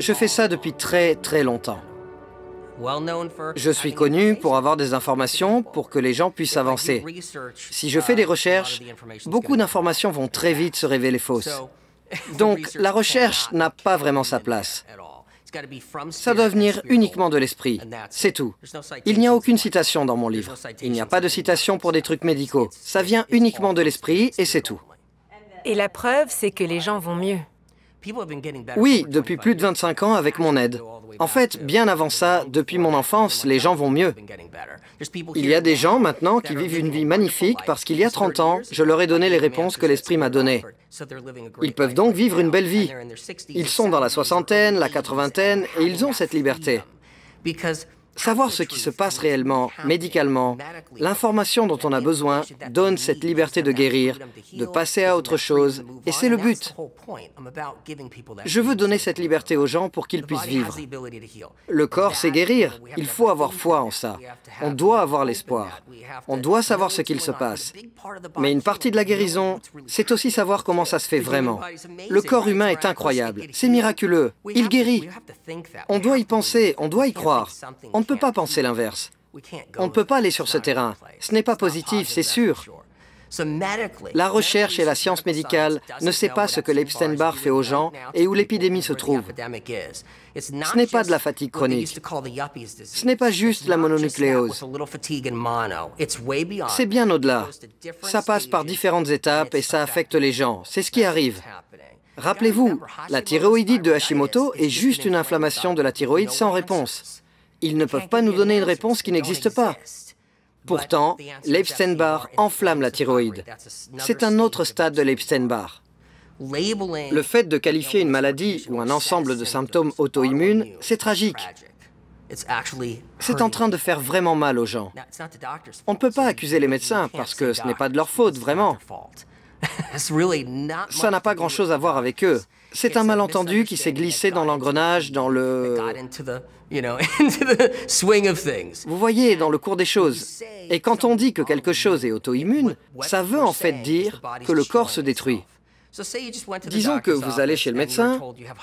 Je fais ça depuis très longtemps. Je suis connu pour avoir des informations pour que les gens puissent avancer. Si je fais des recherches, beaucoup d'informations vont très vite se révéler fausses. Donc, la recherche n'a pas vraiment sa place. Ça doit venir uniquement de l'esprit, c'est tout. Il n'y a aucune citation dans mon livre. Il n'y a pas de citation pour des trucs médicaux. Ça vient uniquement de l'esprit et c'est tout. Et la preuve, c'est que les gens vont mieux. Oui, depuis plus de 25 ans avec mon aide. En fait, bien avant ça, depuis mon enfance, les gens vont mieux. Il y a des gens maintenant qui vivent une vie magnifique parce qu'il y a 30 ans, je leur ai donné les réponses que l'esprit m'a données. Ils peuvent donc vivre une belle vie. Ils sont dans la soixantaine, la quatre-vingtaine, et ils ont cette liberté. Savoir ce qui se passe réellement, médicalement, l'information dont on a besoin donne cette liberté de guérir, de passer à autre chose, et c'est le but. Je veux donner cette liberté aux gens pour qu'ils puissent vivre. Le corps, c'est guérir. Il faut avoir foi en ça. On doit avoir l'espoir. On doit savoir ce qu'il se passe. Mais une partie de la guérison, c'est aussi savoir comment ça se fait vraiment. Le corps humain est incroyable. C'est miraculeux. Il guérit. On doit y penser, on doit y croire. On ne peut pas penser l'inverse. On ne peut pas aller sur ce terrain. Ce n'est pas positif, c'est sûr. La recherche et la science médicale ne sait pas ce que l'Epstein-Barr fait aux gens et où l'épidémie se trouve. Ce n'est pas de la fatigue chronique. Ce n'est pas juste la mononucléose. C'est bien au-delà. Ça passe par différentes étapes et ça affecte les gens. C'est ce qui arrive. Rappelez-vous, la thyroïdite de Hashimoto est juste une inflammation de la thyroïde sans réponse. Ils ne peuvent pas nous donner une réponse qui n'existe pas. Pourtant, l'Epstein-Barr enflamme la thyroïde. C'est un autre stade de l'Epstein-Barr. Le fait de qualifier une maladie ou un ensemble de symptômes auto-immunes, c'est tragique. C'est en train de faire vraiment mal aux gens. On ne peut pas accuser les médecins parce que ce n'est pas de leur faute, vraiment. Ça n'a pas grand-chose à voir avec eux. C'est un malentendu qui s'est glissé dans l'engrenage, dans le... Vous voyez, dans le cours des choses. Et quand on dit que quelque chose est auto-immune, ça veut en fait dire que le corps se détruit. Disons que vous allez chez le médecin,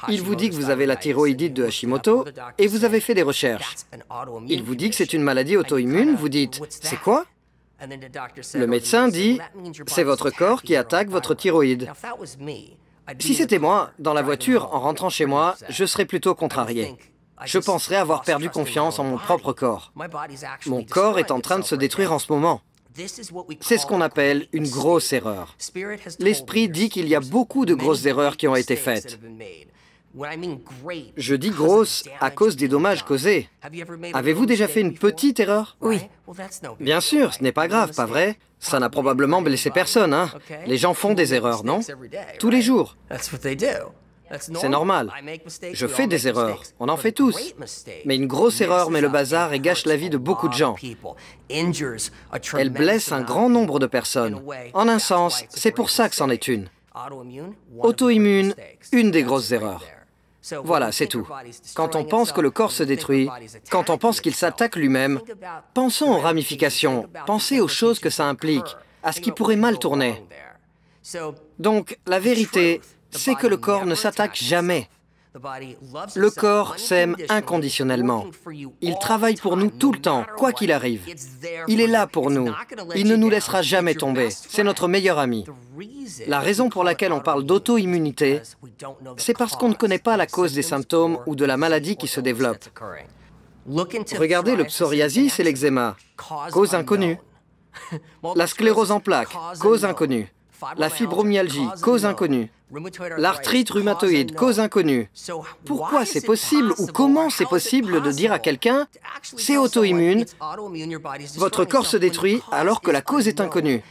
il vous dit que vous avez la thyroïdite de Hashimoto et vous avez fait des recherches. Il vous dit que c'est une maladie auto-immune, vous dites « c'est quoi ?» Le médecin dit « c'est votre corps qui attaque votre thyroïde ». Si c'était moi, dans la voiture, en rentrant chez moi, je serais plutôt contrarié. Je penserais avoir perdu confiance en mon propre corps. Mon corps est en train de se détruire en ce moment. C'est ce qu'on appelle une grosse erreur. L'esprit dit qu'il y a beaucoup de grosses erreurs qui ont été faites. Je dis grosses à cause des dommages causés. Avez-vous déjà fait une petite erreur? Oui. Bien sûr, ce n'est pas grave, pas vrai? Ça n'a probablement blessé personne, hein? Les gens font des erreurs, non? Tous les jours. C'est normal. Je fais des erreurs, on en fait tous. Mais une grosse erreur met le bazar et gâche la vie de beaucoup de gens. Elle blesse un grand nombre de personnes. En un sens, c'est pour ça que c'en est une. Auto-immune, une des grosses erreurs. Voilà, c'est tout. Quand on pense que le corps se détruit, quand on pense qu'il s'attaque lui-même, pensons aux ramifications, pensez aux choses que ça implique, à ce qui pourrait mal tourner. Donc, la vérité, c'est que le corps ne s'attaque jamais. Le corps s'aime inconditionnellement. Il travaille pour nous tout le temps, quoi qu'il arrive. Il est là pour nous. Il ne nous laissera jamais tomber. C'est notre meilleur ami. La raison pour laquelle on parle d'auto-immunité, c'est parce qu'on ne connaît pas la cause des symptômes ou de la maladie qui se développe. Regardez le psoriasis et l'eczéma, cause inconnue. La sclérose en plaques, cause inconnue. La fibromyalgie, cause inconnue. L'arthrite rhumatoïde, cause inconnue. Pourquoi c'est possible ou comment c'est possible de dire à quelqu'un « c'est auto-immune, votre corps se détruit alors que la cause est inconnue ».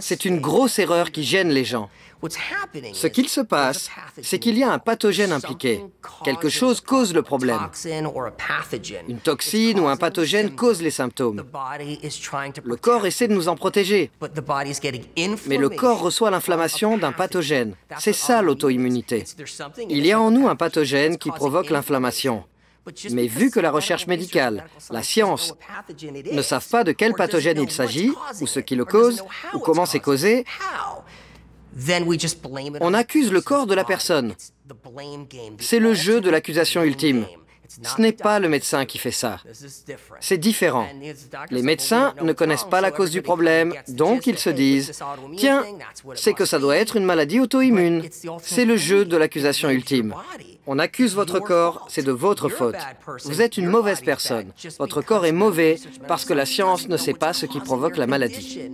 C'est une grosse erreur qui gêne les gens. Ce qu'il se passe, c'est qu'il y a un pathogène impliqué. Quelque chose cause le problème. Une toxine ou un pathogène cause les symptômes. Le corps essaie de nous en protéger. Mais le corps reçoit l'inflammation d'un pathogène. C'est ça l'auto-immunité. Il y a en nous un pathogène qui provoque l'inflammation. Mais vu que la recherche médicale, la science, ne savent pas de quel pathogène il s'agit, ou ce qui le cause, ou comment c'est causé, On accuse le corps de la personne. C'est le jeu de l'accusation ultime. Ce n'est pas le médecin qui fait ça. C'est différent. Les médecins ne connaissent pas la cause du problème, donc ils se disent « Tiens, c'est que ça doit être une maladie auto-immune. » C'est le jeu de l'accusation ultime. On accuse votre corps, c'est de votre faute. Vous êtes une mauvaise personne. Votre corps est mauvais parce que la science ne sait pas ce qui provoque la maladie.